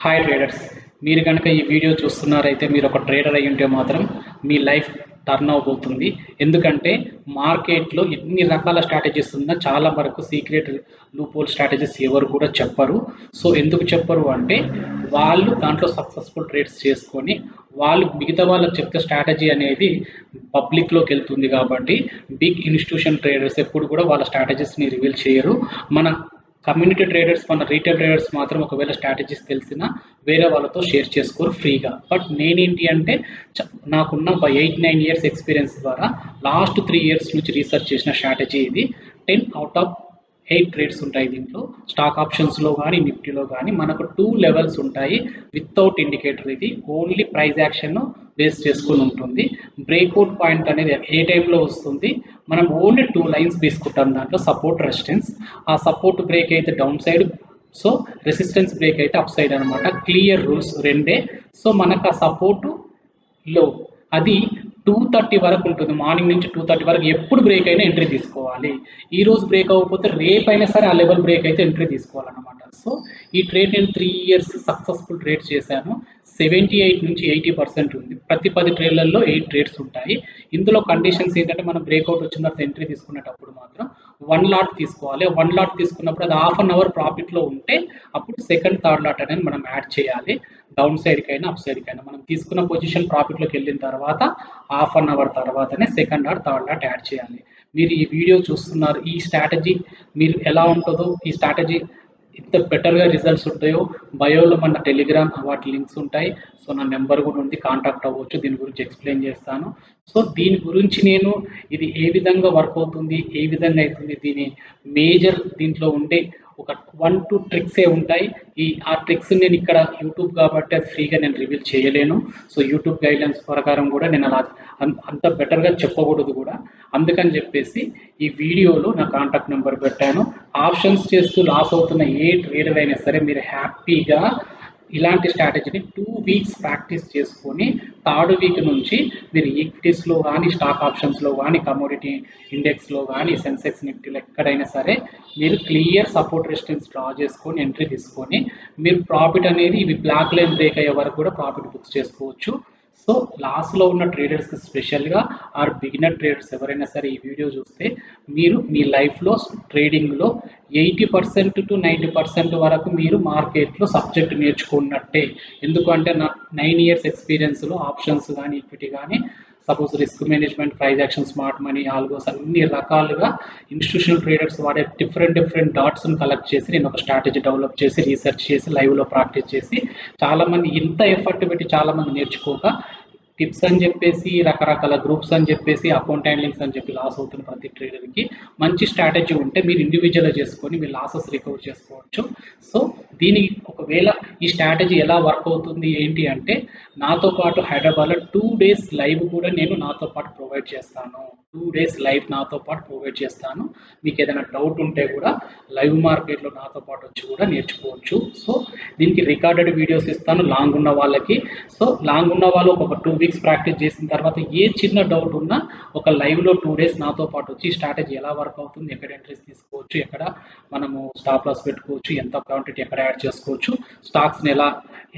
Hi traders. మీరు కనుక ఈ వీడియో చూస్తున్నారైతే మీరు ఒక ట్రేడర్ అయి ఉంటే మాత్రం మీ లైఫ్ టర్న్ అవబోతుంది. ఎందుకంటే మార్కెట్లో ఎన్ని రకాల స్ట్రాటజీస్ ఉన్నా చాలా వరకు సీక్రెట్ లూపోల్ స్ట్రాటజీస్ ఎవరు కూడా చెప్పరు. సో ఎందుకు చెప్పరు అంటే వాళ్ళు దాంట్లో సక్సెస్ఫుల్ ట్రేడ్స్ చేసుకొని వాళ్ళు మిగతా వాళ్ళకి చెప్తే స్ట్రాటజీ అనేది పబ్లిక్లోకి వెళ్తుంది కాబట్టి బిగ్ ఇన్స్టిట్యూషన్ ట్రేడర్స్ ఎప్పుడు కూడా వాళ్ళ స్ట్రాటజీస్ని రివీల్ చేయరు. మన కమ్యూనిటీ ట్రేడర్స్, మన రీటైల్ ట్రేడర్స్ మాత్రం ఒకవేళ స్ట్రాటజీస్ తెలిసినా వేరే వాళ్ళతో షేర్ చేసుకోరు ఫ్రీగా. బట్ నేనేంటి అంటే నాకున్న ఒక 8-9 ఇయర్స్ ఎక్స్పీరియన్స్ ద్వారా లాస్ట్ 3 ఇయర్స్ నుంచి రీసెర్చ్ చేసిన స్ట్రాటజీ ఇది. 10 అవుట్ ఆఫ్ 8 ట్రేడ్స్ ఉంటాయి దీంట్లో. స్టాక్ ఆప్షన్స్లో కానీ నిఫ్టీలో కానీ మనకు 2 లెవెల్స్ ఉంటాయి వితౌట్ ఇండికేటర్. ఇది ఓన్లీ ప్రైస్ యాక్షన్ బేస్ చేసుకుని ఉంటుంది. బ్రేక్అవుట్ పాయింట్ అనేది ఏ టైంలో వస్తుంది, మనం ఓన్లీ 2 లైన్స్ తీసుకుంటాం దాంట్లో, సపోర్ట్ రెసిస్టెన్స్. ఆ సపోర్ట్ బ్రేక్ అయితే down side, so resistance break అయితే అప్ సైడ్ అనమాట. క్లియర్ రూల్స్ రెండే. సో మనకు ఆ సపోర్టు లో అది 2:30 వరకు ఉంటుంది. మార్నింగ్ నుంచి 2:30 వరకు ఎప్పుడు బ్రేక్ అయినా ఎంట్రీ తీసుకోవాలి. ఈ రోజు బ్రేక్ అవ్వకపోతే రేపైనా సరే ఆ లెవెల్ బ్రేక్ అయితే ఎంట్రీ తీసుకోవాలన్నమాట. సో ఈ ట్రేడ్ నేను 3 ఇయర్స్ సక్సెస్ఫుల్ ట్రేడ్ చేశాను. 78 నుంచి 80% ఉంది. ప్రతి 10 ట్రేడ్లలో 8 ట్రేడ్స్ ఉంటాయి. ఇందులో కండిషన్స్ ఏంటంటే మనం బ్రేక్అవుట్ వచ్చిన తర్వాత ఎంట్రీ తీసుకునేటప్పుడు మాత్రం 1 లాట్ తీసుకోవాలి. 1 లాట్ తీసుకున్నప్పుడు అది హాఫ్ అన్ అవర్ ప్రాఫిట్లో ఉంటే అప్పుడు సెకండ్, థర్డ్ లాట్ అనేది మనం యాడ్ చేయాలి. డౌన్ సైడ్కైనా అప్ సైడ్కైనా మనం తీసుకున్న పొజిషన్ ప్రాఫిట్లోకి వెళ్ళిన తర్వాత హాఫ్ అన్ అవర్ తర్వాతనే second lot, third lot add చేయాలి. మీరు ఈ వీడియో చూస్తున్నారు, ఈ స్ట్రాటజీ మీరు ఎలా ఉంటుందో, ఈ స్ట్రాటజీ ఎంత బెటర్గా రిజల్ట్స్ ఉంటాయో బయోలో మన టెలిగ్రామ్ వాటి లింక్స్ ఉంటాయి. సో నా నెంబర్ కూడా ఉంది, కాంటాక్ట్ అవ్వచ్చు. దీని గురించి ఎక్స్ప్లెయిన్ చేస్తాను. సో దీని గురించి నేను ఇది ఏ విధంగా వర్క్ అవుతుంది, ఏ విధంగా అవుతుంది, దీని మేజర్ దీంట్లో ఉండే ఒక 1-2 ట్రిక్సే ఉంటాయి. ఆ ట్రిక్స్ నేను ఇక్కడ యూట్యూబ్ కాబట్టి అది ఫ్రీగా నేను రివీల్ చేయలేను. సో యూట్యూబ్ గైడ్లైన్స్ ప్రకారం కూడా నేను అలా అంత బెటర్గా చెప్పకూడదు కూడా. అందుకని చెప్పేసి ఈ వీడియోలో నా కాంటాక్ట్ నెంబర్ పెట్టాను. ఆప్షన్స్ చేస్తూ లాస్ అవుతున్న ఏ ట్రేడర్ అయినా సరే మీరు హ్యాపీగా ఇలాంటి స్ట్రాటజీని 2 వీక్స్ ప్రాక్టీస్ చేసుకొని థర్డ్ వీక్ నుంచి మీరు ఈక్విటీస్లో కానీ, స్టాక్ ఆప్షన్స్లో కానీ, కమోడిటీ ఇండెక్స్లో కానీ, సెన్సెక్స్ నిఫ్టీలో ఎక్కడైనా సరే మీరు క్లియర్ సపోర్ట్ రెసిస్టెన్స్ డ్రా చేసుకొని ఎంట్రీ తీసుకొని మీరు ప్రాఫిట్ అనేది ఇవి బ్లాక్ లైన్ బ్రేక్ అయ్యే వరకు కూడా ప్రాఫిట్ బుక్ చేసుకోవచ్చు. సో లాస్లో ఉన్న ట్రేడర్స్కి స్పెషల్గా ఆర్ బిగినర్ ట్రేడర్స్ ఎవరైనా సరే ఈ వీడియో చూస్తే మీరు మీ లైఫ్లో ట్రేడింగ్లో 80% to 90% వరకు మీరు మార్కెట్లో సబ్జెక్ట్ నేర్చుకున్నట్టే. ఎందుకంటే నా 9 ఇయర్స్ ఎక్స్పీరియన్స్లో ఆప్షన్స్ కానీ, ఈక్విటీ కానీ, suppose risk management, price action, smart money, algos అన్ని రకాలుగా ఇన్స్టిట్యూషనల్ ట్రేడర్స్ వాడే డిఫరెంట్ డాట్స్ని కలెక్ట్ చేసి నేను ఒక స్ట్రాటజీ డెవలప్ చేసి రీసెర్చ్ చేసి లైవ్లో ప్రాక్టీస్ చేసి చాలామంది ఇంత ఎఫర్ట్ పెట్టి చాలామంది నేర్చుకోక టిప్స్ అని చెప్పేసి రకరకాల గ్రూప్స్ అని చెప్పేసి అకౌంట్ హ్యాండ్లింగ్స్ అని చెప్పి లాస్ అవుతున్న ప్రతి ట్రేడర్కి మంచి స్ట్రాటజీ ఉంటే మీరు ఇండివిజువల్గా చేసుకొని మీ లాసెస్ రికవర్ చేసుకోవచ్చు. సో దీనికి ఒకవేళ ఈ స్ట్రాటజీ ఎలా వర్క్ అవుతుంది ఏంటి అంటే నాతో పాటు హైదరాబాద్లో 2 days లైవ్ కూడా నేను నాతో పాటు ప్రొవైడ్ చేస్తాను. 2 days లైవ్ నాతో పాటు ప్రొవైడ్ చేస్తాను. మీకు ఏదైనా డౌట్ ఉంటే కూడా లైవ్ మార్కెట్లో నాతో పాటు వచ్చి కూడా నేర్చుకోవచ్చు. సో దీనికి రికార్డెడ్ వీడియోస్ ఇస్తాను లాంగ్ ఉన్న వాళ్ళకి. సో లాంగ్ ఉన్న వాళ్ళు ఒక 2 వీక్స్ ప్రాక్టీస్ చేసిన తర్వాత ఏ చిన్న డౌట్ ఉన్నా ఒక లైవ్లో 2 days నాతో పాటు వచ్చి స్ట్రాటజీ ఎలా వర్క్ అవుతుంది, ఎక్కడ ఎంట్రీస్ తీసుకోవచ్చు, ఎక్కడ మనము స్టాప్ లాస్ పెట్టుకోవచ్చు, ఎంత క్వాంటిటీ ఎక్కడ యాడ్ చేసుకోవచ్చు, స్టాక్స్ని ఎలా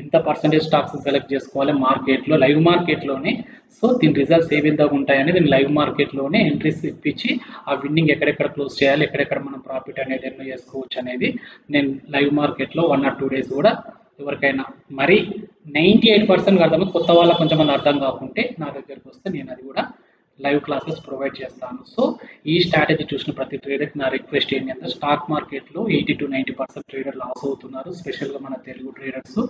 ఎంత పర్సెంటేజ్ స్టాక్స్ సెలెక్ట్ చేసుకోవాలి మార్కెట్లో, లైవ్ మార్కెట్లోనే. సో దీని రిజల్ట్స్ ఏ విధంగా ఉంటాయని నేను లైవ్ మార్కెట్లోనే ఎంట్రీస్ ఇప్పించి ఆ విన్నింగ్ ఎక్కడెక్కడ క్లోజ్ చేయాలి, ఎక్కడెక్కడ మనం ప్రాఫిట్ అనేది ఎన్నో చేసుకోవచ్చు అనేది నేను లైవ్ మార్కెట్లో 1 or 2 days కూడా ఎవరికైనా మరి 98% అర్థం, కొత్త వాళ్ళకి కొంచెంమంది అర్థం కాకుంటే నా దగ్గరికి వస్తే నేను అది కూడా లైవ్ క్లాసెస్ ప్రొవైడ్ చేస్తాను. సో ఈ స్ట్రాటజీ చూసిన ప్రతి ట్రేడర్కి నా రిక్వెస్ట్ ఏంటంటే స్టాక్ మార్కెట్లో 80 to 90% ట్రేడర్ లాస్ అవుతున్నారు, స్పెషల్గా మన తెలుగు ట్రేడర్స్.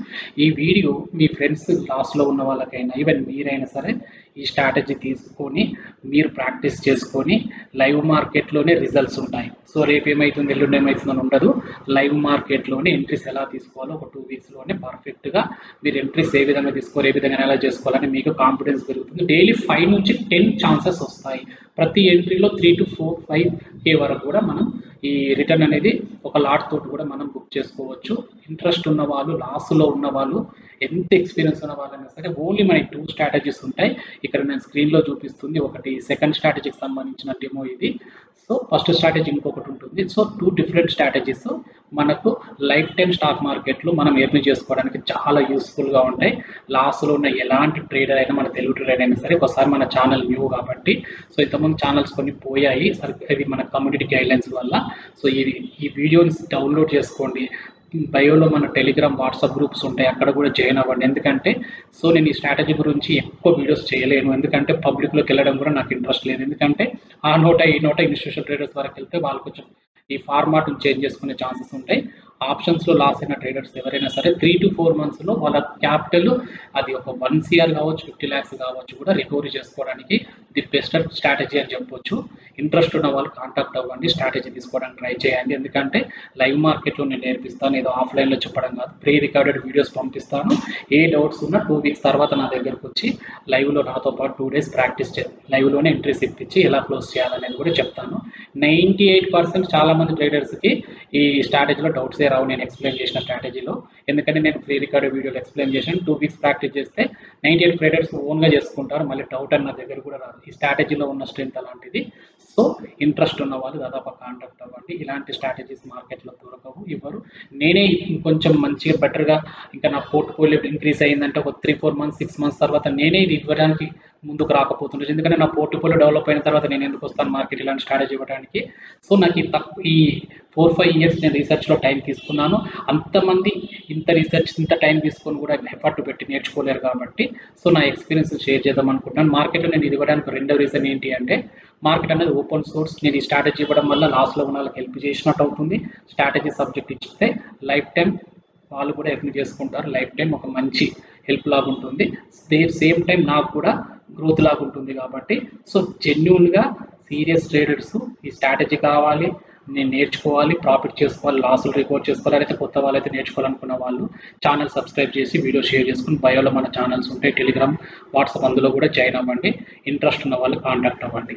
ఈ వీడియో మీ ఫ్రెండ్స్ లాస్లో ఉన్న వాళ్ళకైనా ఈవెన్ మీరైనా సరే ఈ స్ట్రాటజీ తీసుకొని మీరు ప్రాక్టీస్ చేసుకొని లైవ్ మార్కెట్లోనే రిజల్ట్స్ ఉంటాయి. సో రేపు ఏమవుతుంది, ఎల్లుండి ఏమవుతుందని ఉండదు. లైవ్ మార్కెట్లోనే ఎంట్రీస్ ఎలా తీసుకోవాలో ఒక 2 వీక్స్లోనే పర్ఫెక్ట్గా మీరు ఎంట్రీస్ ఏ విధంగా తీసుకోవాలి, ఏ విధంగా ఎలా చేసుకోవాలని మీకు కాన్ఫిడెన్స్ పెరుగుతుంది. డైలీ 5 నుంచి 10 ఛాన్సెస్ వస్తాయి. ప్రతి ఎంట్రీలో 3 to 4-5K వరకు కూడా మనం ఈ రిటర్న్ అనేది ఒక లాట్ తోటి కూడా మనం బుక్ చేసుకోవచ్చు. ఇంట్రెస్ట్ ఉన్న వాళ్ళు, లాస్లో ఉన్న వాళ్ళు ఎంత ఎక్స్పీరియన్స్ ఉన్న వాళ్ళైనా సరే ఓన్లీ మనకి 2 స్ట్రాటజీస్ ఉంటాయి. ఇక్కడ నేను స్క్రీన్లో చూపిస్తుంది ఒకటి సెకండ్ స్ట్రాటజీకి సంబంధించిన డెమో ఇది. సో ఫస్ట్ స్ట్రాటజీ ఇంకొకటి ఉంటుంది. సో 2 డిఫరెంట్ స్ట్రాటజీస్ మనకు లైఫ్ టైం స్టాక్ మార్కెట్లో మనం ఎర్న్ చేసుకోవడానికి చాలా యూస్ఫుల్గా ఉంటాయి. లాస్లో ఉన్న ఎలాంటి ట్రేడర్ అయినా, మన తెలుగు ట్రేడర్ అయినా సరే, ఒకసారి మన ఛానల్ న్యూ కాబట్టి సో ఇంతకుముందు ఛానల్స్ కొన్ని పోయాయి సరే, ఇది మన కమ్యూనిటీ గైడ్లైన్స్ వల్ల. సో ఈ వీడియోని డౌన్లోడ్ చేసుకోండి. బయోలో మన టెలిగ్రామ్, వాట్సాప్ గ్రూప్స్ ఉంటాయి, అక్కడ కూడా జాయిన్ అవ్వండి. ఎందుకంటే సో నేను ఈ స్ట్రాటజీ గురించి ఎక్కువ వీడియోస్ చేయలేను, ఎందుకంటే పబ్లిక్లోకి వెళ్ళడం కూడా నాకు ఇంట్రెస్ట్ లేదు. ఎందుకంటే ఆ నోట ఈ నోట ఇన్స్టిట్యూషనల్ ట్రేడర్స్ వరకు వెళ్తే వాళ్ళు కొంచెం ఈ ఫార్మాట్ చేంజ్ చేసుకునే ఛాన్సెస్ ఉంటాయి. ఆప్షన్స్లో లాస్ అయిన ట్రేడర్స్ ఎవరైనా సరే 3 to 4 monthsలో వాళ్ళ క్యాపిటల్ అది ఒక 1 CR కావచ్చు, 50 lakhs కావచ్చు కూడా రికవరీ చేసుకోవడానికి ది బెస్ట్ స్ట్రాటజీ అని చెప్పొచ్చు. ఇంట్రెస్ట్ ఉన్న వాళ్ళు కాంటాక్ట్ అవ్వండి, స్ట్రాటజీ తీసుకోవడానికి ట్రై చేయండి. ఎందుకంటే లైవ్ మార్కెట్లో నేను నేర్పిస్తాను, ఏదో ఆఫ్లైన్లో చెప్పడం కాదు. ప్రీ రికార్డెడ్ వీడియోస్ పంపిస్తాను. ఏ డౌట్స్ ఉన్నా 2 weeks తర్వాత నా దగ్గరకు వచ్చి లైవ్లో నాతో పాటు 2 days ప్రాక్టీస్ చేయాలి. లైవ్లోనే ఎంట్రీస్ ఇప్పించి ఎలా క్లోజ్ చేయాలనేది కూడా చెప్తాను. 98% చాలామంది ట్రేడర్స్కి ఈ స్ట్రాటజీలో డౌట్సే రావు నేను ఎక్స్ప్లెయిన్ చేసిన స్ట్రాటజీలో. ఎందుకంటే నేను ప్రీ రికార్డెడ్ వీడియోలో ఎక్స్ప్లెయిన్ చేశాను. 2 weeks ప్రాక్టీస్ చేస్తే 98 ట్రేడర్స్ ఓన్గా చేసుకుంటారు. మళ్ళీ డౌట్ అని నా దగ్గర కూడా రాదు. ఈ స్ట్రాటజీలో ఉన్న స్ట్రెంత్ అలాంటిది. సో ఇంట్రెస్ట్ ఉన్న వాళ్ళు దాదాపు కాంటాక్ట్ అవ్వండి. ఇలాంటి స్ట్రాటజీస్ మార్కెట్లో దొరకవు, ఇవ్వరు. నేనే ఇంకొంచెం మంచిగా బెటర్గా ఇంకా నా పోర్ట్ఫోలియో ఇంక్రీజ్ అయ్యిందంటే ఒక 3-4 months 6 months తర్వాత నేనే ఇది ఇవ్వడానికి ముందుకు రాకపోతుండదు. ఎందుకంటే నా పోర్ట్ఫోలియో డెవలప్ అయిన తర్వాత నేను ఎందుకు వస్తాను మార్కెట్ ఇలాంటి స్ట్రాటజీ ఇవ్వడానికి. సో నాకు ఈ 4-5 years నేను రీసెర్చ్లో టైం తీసుకున్నాను. అంతమంది ఇంత రీసెర్చ్ ఇంత టైం తీసుకొని కూడా ఎఫర్ట్ పెట్టి నేర్చుకోలేరు కాబట్టి సో నా ఎక్స్పీరియన్స్ షేర్ చేద్దాం అనుకుంటున్నాను. మార్కెట్లో నేను ఇది ఇవ్వడానికి రెండో రీజన్ ఏంటి అంటే మార్కెట్ అనేది ఓపెన్ సోర్స్. నేను ఈ స్ట్రాటజీ ఇవ్వడం వల్ల లాస్లో ఉన్న వాళ్ళకి హెల్ప్ చేసినట్టు అవుతుంది. స్ట్రాటజీ సబ్జెక్ట్ ఇచ్చితే లైఫ్ టైం వాళ్ళు కూడా ఎర్న్ చేసుకుంటారు. లైఫ్ టైం ఒక మంచి హెల్ప్ లాగా ఉంటుంది. సేమ్ టైం నాకు కూడా గ్రోత్ లాగా ఉంటుంది. కాబట్టి సో జెన్యున్గా సీరియస్ ట్రేడర్స్ ఈ స్ట్రాటజీ కావాలి, నేను నేర్చుకోవాలి, ప్రాఫిట్ చేసుకోవాలి, లాసులు రికవర్ చేసుకోవాలి, అయితే కొత్త వాళ్ళైతే నేర్చుకోవాలనుకున్న వాళ్ళు ఛానల్ సబ్స్క్రైబ్ చేసి వీడియో షేర్ చేసుకుని బయోలో మన ఛానల్స్ ఉంటాయి, టెలిగ్రామ్, వాట్సాప్ అందులో కూడా జాయిన్ అవ్వండి. ఇంట్రెస్ట్ ఉన్న వాళ్ళు కాంటాక్ట్ అవ్వండి.